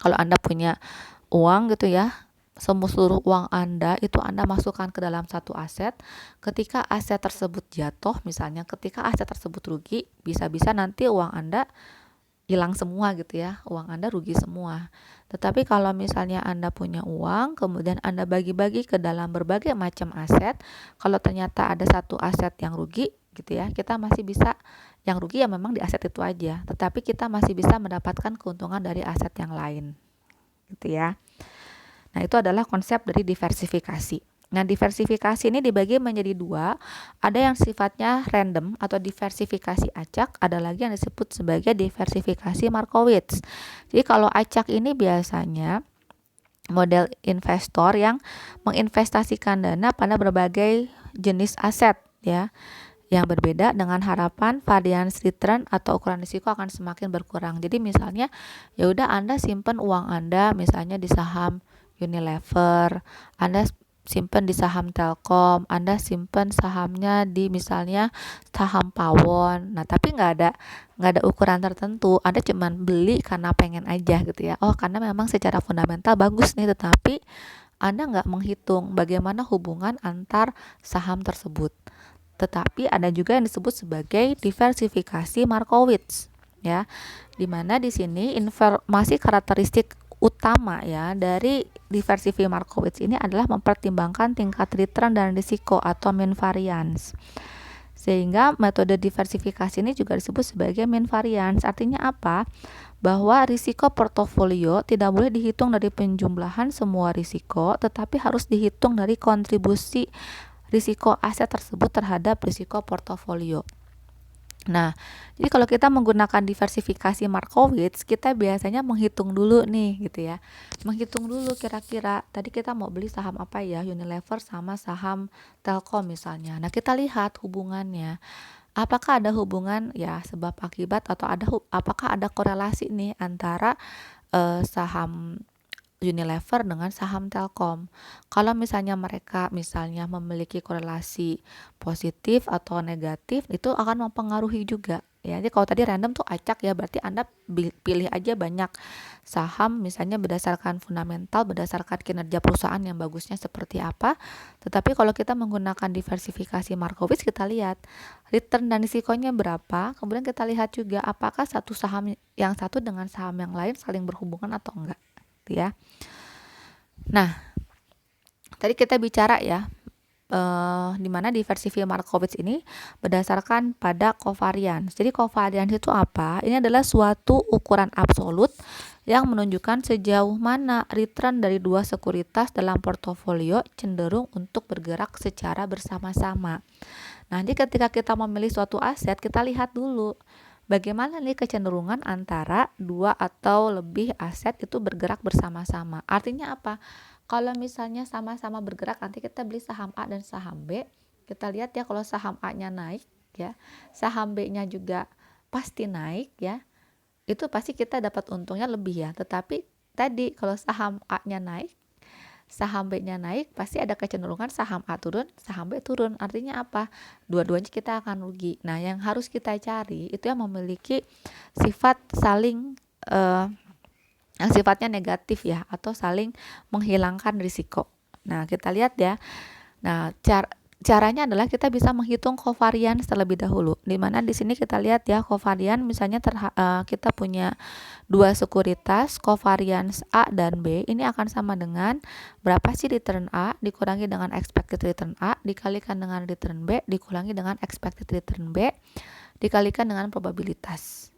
kalau Anda punya uang gitu ya, seluruh uang Anda itu Anda masukkan ke dalam satu aset. Ketika aset tersebut jatuh, misalnya ketika aset tersebut rugi, bisa-bisa nanti uang Anda hilang semua gitu ya, uang Anda rugi semua. Tetapi kalau misalnya Anda punya uang, kemudian Anda bagi-bagi ke dalam berbagai macam aset, kalau ternyata ada satu aset yang rugi gitu ya, kita masih bisa, yang rugi ya memang di aset itu aja, tetapi kita masih bisa mendapatkan keuntungan dari aset yang lain gitu ya. Nah, itu adalah konsep dari diversifikasi. Nah, diversifikasi ini dibagi menjadi dua. Ada yang sifatnya random atau diversifikasi acak, ada lagi yang disebut sebagai diversifikasi Markowitz. Jadi kalau acak ini biasanya model investor yang menginvestasikan dana pada berbagai jenis aset ya, yang berbeda dengan harapan variance return atau ukuran risiko akan semakin berkurang. Jadi misalnya ya udah Anda simpan uang Anda misalnya di saham Unilever, Anda simpan di saham Telkom, Anda simpan sahamnya di misalnya saham Pawon. Nah, tapi nggak ada ukuran tertentu. Anda cuman beli karena pengen aja gitu ya. Oh, karena memang secara fundamental bagus nih, tetapi Anda nggak menghitung bagaimana hubungan antar saham tersebut. Tetapi ada juga yang disebut sebagai diversifikasi Markowitz ya, dimana di sini informasi karakteristik utama ya dari diversifikasi Markowitz ini adalah mempertimbangkan tingkat return dan risiko atau mean variance. Sehingga metode diversifikasi ini juga disebut sebagai mean variance. Artinya apa? Bahwa risiko portofolio tidak boleh dihitung dari penjumlahan semua risiko, tetapi harus dihitung dari kontribusi risiko aset tersebut terhadap risiko portofolio. Nah, jadi kalau kita menggunakan diversifikasi Markowitz, kita biasanya menghitung dulu nih gitu ya. Menghitung dulu kira-kira tadi kita mau beli saham apa ya, Unilever sama saham Telkom misalnya. Nah, kita lihat hubungannya. Apakah ada hubungan ya sebab akibat atau apakah ada korelasi nih antara saham Unilever dengan saham Telkom. Kalau misalnya mereka memiliki korelasi positif atau negatif, itu akan mempengaruhi juga. Ya, jadi kalau tadi random tuh acak ya, berarti Anda pilih aja banyak saham misalnya berdasarkan fundamental, berdasarkan kinerja perusahaan yang bagusnya seperti apa. Tetapi kalau kita menggunakan diversifikasi Markowitz, kita lihat return dan risikonya berapa, kemudian kita lihat juga apakah satu saham yang satu dengan saham yang lain saling berhubungan atau enggak. Ya. Nah, tadi kita bicara ya, di mana diversifikasi Markowitz ini berdasarkan pada covariance. Jadi covariance itu apa? Ini adalah suatu ukuran absolut yang menunjukkan sejauh mana return dari dua sekuritas dalam portofolio cenderung untuk bergerak secara bersama-sama. Nanti ketika kita memilih suatu aset, kita lihat dulu bagaimana nih kecenderungan antara dua atau lebih aset itu bergerak bersama-sama. Artinya apa? Kalau misalnya sama-sama bergerak, nanti kita beli saham A dan saham B, kita lihat ya kalau saham A-nya naik ya, saham B-nya juga pasti naik ya. Itu pasti kita dapat untungnya lebih ya. Tetapi tadi kalau saham A-nya naik, saham B-nya naik, pasti ada kecenderungan saham A turun, saham B turun. Artinya apa? Dua-duanya kita akan rugi. Nah, yang harus kita cari itu yang memiliki sifat saling yang sifatnya negatif ya, atau saling menghilangkan risiko. Nah, kita lihat ya. Nah, caranya adalah kita bisa menghitung covariance terlebih dahulu. Di mana di sini kita lihat ya, covariance misalnya kita punya dua sekuritas, covariance A dan B ini akan sama dengan berapa sih return A dikurangi dengan expected return A dikalikan dengan return B dikurangi dengan expected return B dikalikan dengan probabilitas.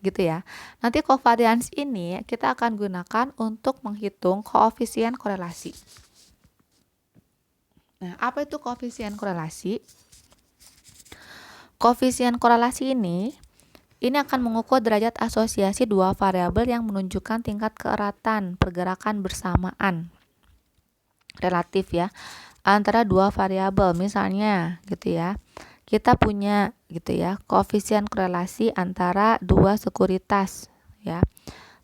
Gitu ya. Nanti covariance ini kita akan gunakan untuk menghitung koefisien korelasi. Nah, apa itu koefisien korelasi? Koefisien korelasi ini akan mengukur derajat asosiasi dua variabel yang menunjukkan tingkat keeratan pergerakan bersamaan relatif ya antara dua variabel. Misalnya gitu ya, kita punya gitu ya koefisien korelasi antara dua sekuritas ya,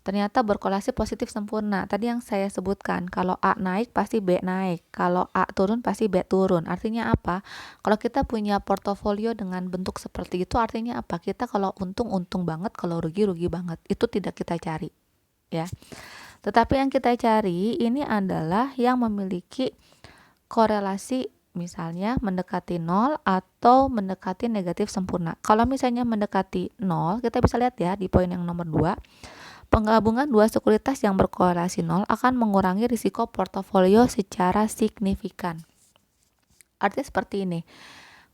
ternyata berkorelasi positif sempurna. Tadi yang saya sebutkan, kalau A naik pasti B naik, kalau A turun pasti B turun. Artinya apa? Kalau kita punya portofolio dengan bentuk seperti itu, artinya apa? Kita kalau untung banget, kalau rugi banget. Itu tidak kita cari ya. Tetapi yang kita cari ini adalah yang memiliki korelasi misalnya mendekati 0 atau mendekati negatif sempurna. Kalau misalnya mendekati 0, kita bisa lihat ya di poin yang nomor 2. Penggabungan dua sekuritas yang berkorelasi 0 akan mengurangi risiko portofolio secara signifikan. Artinya seperti ini.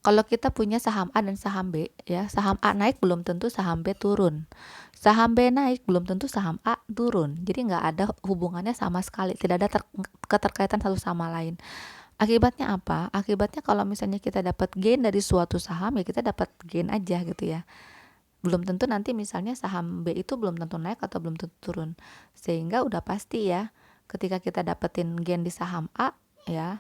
Kalau kita punya saham A dan saham B, ya, saham A naik belum tentu saham B turun. Saham B naik belum tentu saham A turun. Jadi nggak ada hubungannya sama sekali, tidak ada keterkaitan satu sama lain. Akibatnya apa? Akibatnya kalau misalnya kita dapat gain dari suatu saham, ya kita dapat gain aja gitu ya. belum tentu nanti misalnya saham B itu belum tentu naik atau belum tentu turun. Sehingga udah pasti ya, ketika kita dapetin gain di saham A ya,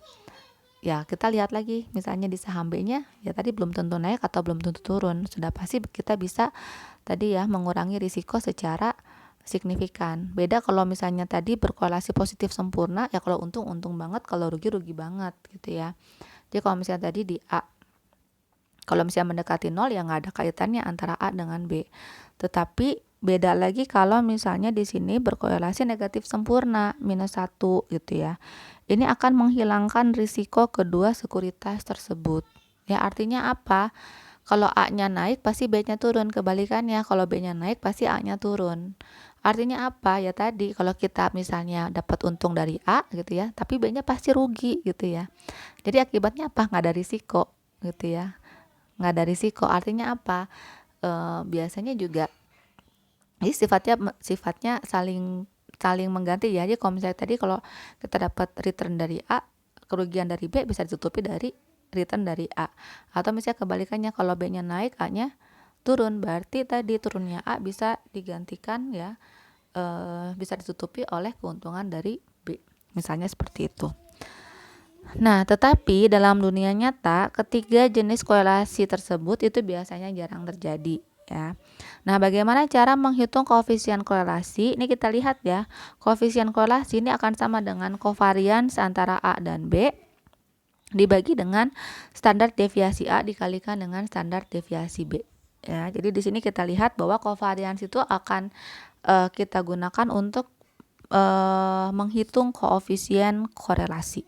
kita lihat lagi misalnya di saham B-nya ya tadi belum tentu naik atau belum tentu turun. Sudah pasti kita bisa tadi ya mengurangi risiko secara signifikan. Beda kalau misalnya tadi berkorelasi positif sempurna, ya kalau untung banget, kalau rugi banget gitu ya. Jadi kalau misalnya tadi di A, kalau misalnya mendekati 0 ya nggak ada kaitannya antara A dengan B. Tetapi beda lagi kalau misalnya di sini berkorelasi negatif sempurna -1 gitu ya. Ini akan menghilangkan risiko kedua sekuritas tersebut. Ya artinya apa? Kalau A-nya naik pasti B-nya turun, kebalikannya kalau B-nya naik pasti A-nya turun. Artinya apa? Ya tadi kalau kita misalnya dapat untung dari A gitu ya, tapi B-nya pasti rugi gitu ya. Jadi akibatnya apa? Nggak ada risiko gitu ya. Nggak ada risiko artinya apa? Biasanya juga ini sifatnya saling mengganti ya. Jadi kalau misalnya tadi kalau kita dapat return dari A, kerugian dari B bisa ditutupi dari return dari A. Atau misalnya kebalikannya, kalau B-nya naik, A-nya turun, berarti tadi turunnya A bisa digantikan ya, bisa ditutupi oleh keuntungan dari B. Misalnya seperti itu. Nah, tetapi dalam dunia nyata, ketiga jenis korelasi tersebut itu biasanya jarang terjadi ya. Nah, bagaimana cara menghitung koefisien korelasi? Ini kita lihat ya. Koefisien korelasi ini akan sama dengan covariance antara A dan B dibagi dengan standar deviasi A dikalikan dengan standar deviasi B. Ya, jadi di sini kita lihat bahwa covariance itu akan kita gunakan untuk menghitung koefisien korelasi.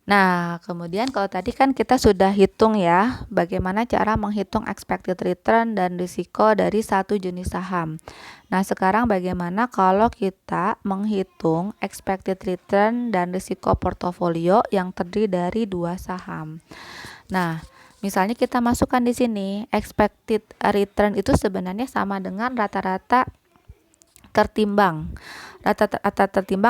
Nah, kemudian kalau tadi kan kita sudah hitung ya, bagaimana cara menghitung expected return dan risiko dari satu jenis saham. Nah, sekarang bagaimana kalau kita menghitung expected return dan risiko portofolio yang terdiri dari dua saham. Nah, misalnya kita masukkan di sini, expected return itu sebenarnya sama dengan rata-rata tertimbang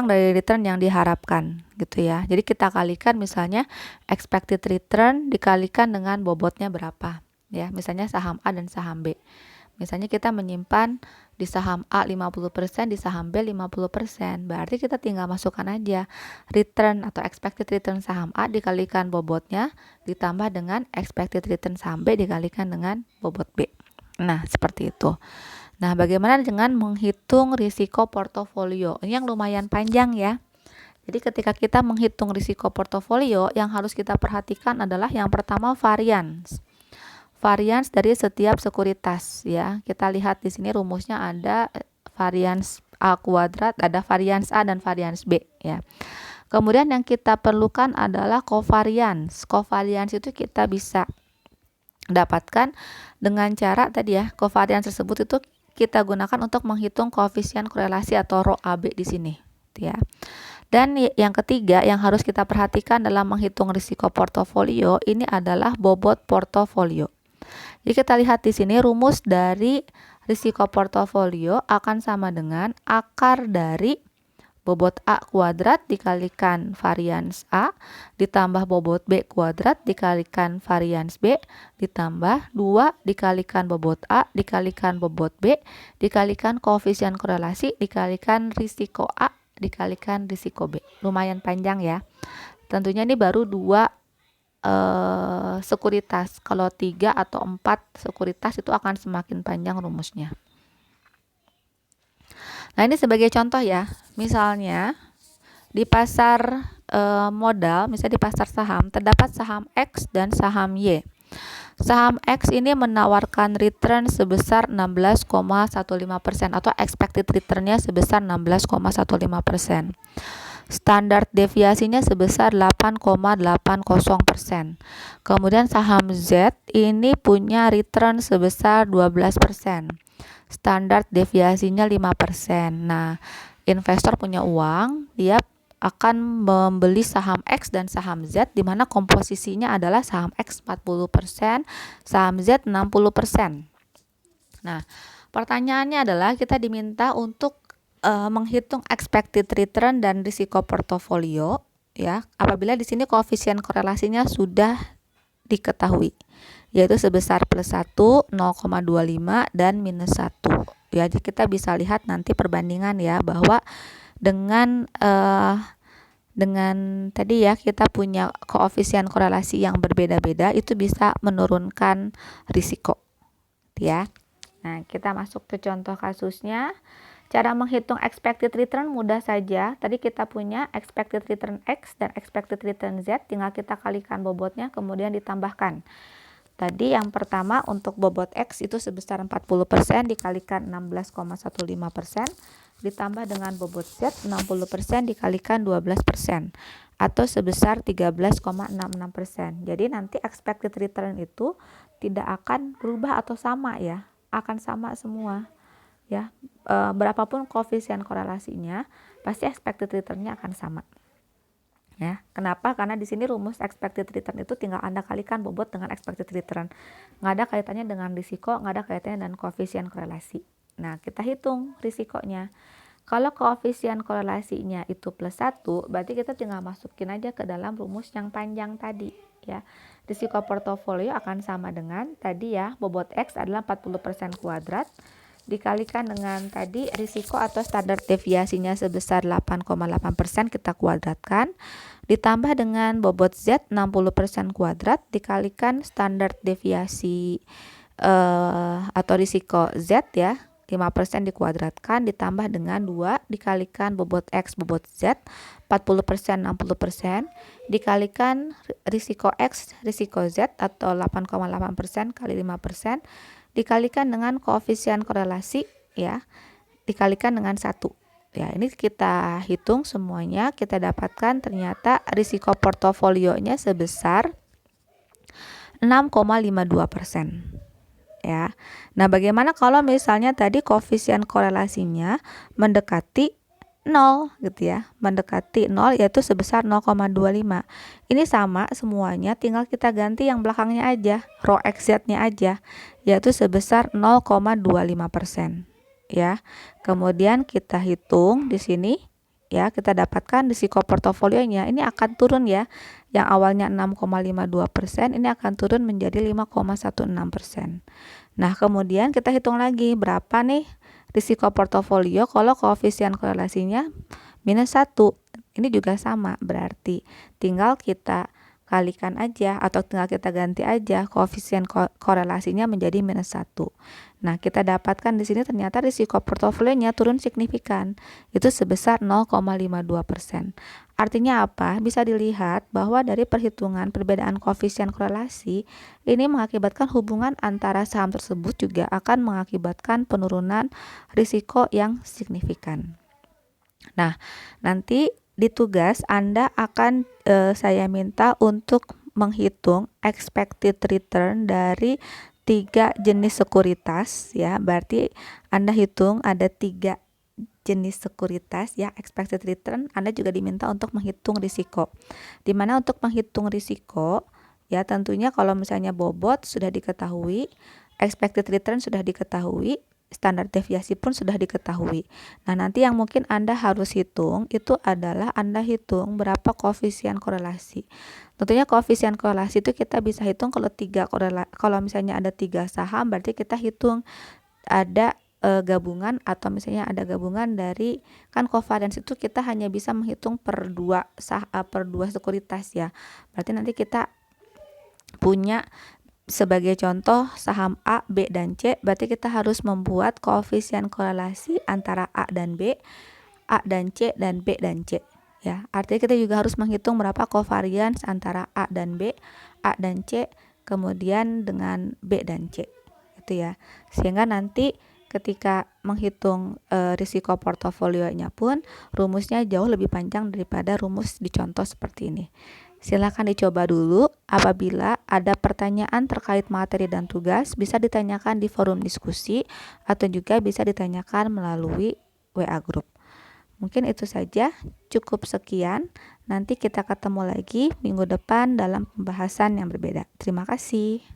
dari return yang diharapkan gitu ya. Jadi kita kalikan misalnya expected return dikalikan dengan bobotnya berapa ya. Misalnya saham A dan saham B. Misalnya kita menyimpan di saham A 50%, di saham B 50%. Berarti kita tinggal masukkan aja return atau expected return saham A dikalikan bobotnya ditambah dengan expected return saham B dikalikan dengan bobot B. Nah, seperti itu. Nah, bagaimana dengan menghitung risiko portofolio? Ini yang lumayan panjang ya. Jadi ketika kita menghitung risiko portofolio, yang harus kita perhatikan adalah yang pertama variance. Variance dari setiap sekuritas ya. Kita lihat di sini rumusnya ada variance A kuadrat, ada variance A dan variance B ya. Kemudian yang kita perlukan adalah covariance. Covariance itu kita bisa dapatkan dengan cara tadi ya, covariance tersebut itu kita gunakan untuk menghitung koefisien korelasi atau rho AB di sini ya. Dan yang ketiga yang harus kita perhatikan dalam menghitung risiko portofolio ini adalah bobot portofolio. Jadi kita lihat di sini rumus dari risiko portofolio akan sama dengan akar dari bobot A kuadrat dikalikan varians A ditambah bobot B kuadrat dikalikan varians B ditambah 2 dikalikan bobot A dikalikan bobot B dikalikan koefisien korelasi dikalikan risiko A dikalikan risiko B. Lumayan panjang ya. Tentunya ini baru 2 sekuritas. Kalau 3 atau 4 sekuritas itu akan semakin panjang rumusnya. Nah, ini sebagai contoh ya. Misalnya di pasar modal, misalnya di pasar saham, terdapat saham X dan saham Y. Saham X ini menawarkan return sebesar 16,15% atau expected return-nya sebesar 16,15%. Standar deviasinya sebesar 8,80%. Kemudian saham Z ini punya return sebesar 12%. Standar deviasinya 5%. Nah, investor punya uang, dia akan membeli saham X dan saham Z di mana komposisinya adalah saham X 40%, saham Z 60%. Nah, pertanyaannya adalah kita diminta untuk menghitung expected return dan risiko portofolio ya, apabila di sini koefisien korelasinya sudah diketahui. yaitu sebesar +1, 0,25 dan -1. Ya, jadi kita bisa lihat nanti perbandingan ya, bahwa dengan tadi ya kita punya koefisien korelasi yang berbeda-beda, itu bisa menurunkan risiko ya. Nah, kita masuk ke contoh kasusnya. Cara menghitung expected return mudah saja. Tadi kita punya expected return X dan expected return Z, tinggal kita kalikan bobotnya kemudian ditambahkan. Tadi yang pertama untuk bobot X itu sebesar 40% dikalikan 16,15% ditambah dengan bobot Z 60% dikalikan 12% atau sebesar 13,66%. Jadi nanti expected return itu tidak akan berubah atau sama ya, akan sama semua ya. Berapapun koefisien korelasinya pasti expected return-nya akan sama. Ya, kenapa? Karena di sini rumus expected return itu tinggal Anda kalikan bobot dengan expected return. Nggak ada kaitannya dengan risiko, nggak ada kaitannya dengan koefisien korelasi. Nah, kita hitung risikonya. Kalau koefisien korelasinya itu +1, berarti kita tinggal masukin aja ke dalam rumus yang panjang tadi ya. Risiko portofolio akan sama dengan tadi ya, bobot X adalah 40% kuadrat dikalikan dengan tadi risiko atau standar deviasinya sebesar 8,8% kita kuadratkan ditambah dengan bobot Z 60% kuadrat dikalikan standar deviasi atau risiko Z ya 5% dikuadratkan ditambah dengan 2 dikalikan bobot X bobot Z 40% 60% dikalikan risiko X risiko Z atau 8,8% kali 5% dikalikan dengan koefisien korelasi ya dikalikan dengan 1 ya. Ini kita hitung semuanya, kita dapatkan ternyata risiko portofolionya sebesar 6,52% ya. Nah, bagaimana kalau misalnya tadi koefisien korelasinya mendekati 0 gitu ya, mendekati 0 yaitu sebesar 0,25. Ini sama semuanya, tinggal kita ganti yang belakangnya aja, rho XZ-nya aja, yaitu sebesar 0,25% ya. Kemudian kita hitung di sini ya, kita dapatkan risiko portofolionya ini akan turun ya. Yang awalnya 6,52% ini akan turun menjadi 5,16%. Nah, kemudian kita hitung lagi berapa nih risiko portofolio kalau koefisien korelasinya -1. Ini juga sama, berarti tinggal kita kalikan aja atau tinggal kita ganti aja koefisien korelasinya menjadi -1. Nah, kita dapatkan di sini ternyata risiko portofolionya turun signifikan. Itu sebesar 0,52%. Artinya apa? Bisa dilihat bahwa dari perhitungan perbedaan koefisien korelasi ini mengakibatkan hubungan antara saham tersebut juga akan mengakibatkan penurunan risiko yang signifikan. Nah, nanti di tugas Anda akan saya minta untuk menghitung expected return dari 3 jenis sekuritas ya. Berarti Anda hitung ada 3 jenis sekuritas ya, expected return. Anda juga diminta untuk menghitung risiko. Dimana untuk menghitung risiko ya tentunya kalau misalnya bobot sudah diketahui, expected return sudah diketahui, standar deviasi pun sudah diketahui. Nah, nanti yang mungkin Anda harus hitung itu adalah Anda hitung berapa koefisien korelasi. Tentunya koefisien korelasi itu kita bisa hitung kalau kalau misalnya ada 3 saham berarti kita hitung ada gabungan atau misalnya ada gabungan dari kan covariance itu kita hanya bisa menghitung per 2 sekuritas ya. Berarti nanti kita punya sebagai contoh saham A, B, dan C, berarti kita harus membuat koefisien korelasi antara A dan B, A dan C, dan B dan C. Ya, artinya kita juga harus menghitung berapa covariance antara A dan B, A dan C, kemudian dengan B dan C. Itu ya. Sehingga nanti ketika menghitung risiko portofolionya pun rumusnya jauh lebih panjang daripada rumus di contoh seperti ini. Silakan dicoba dulu. Apabila ada pertanyaan terkait materi dan tugas, bisa ditanyakan di forum diskusi atau juga bisa ditanyakan melalui WA Group. Mungkin itu saja, cukup sekian. Nanti kita ketemu lagi minggu depan dalam pembahasan yang berbeda. Terima kasih.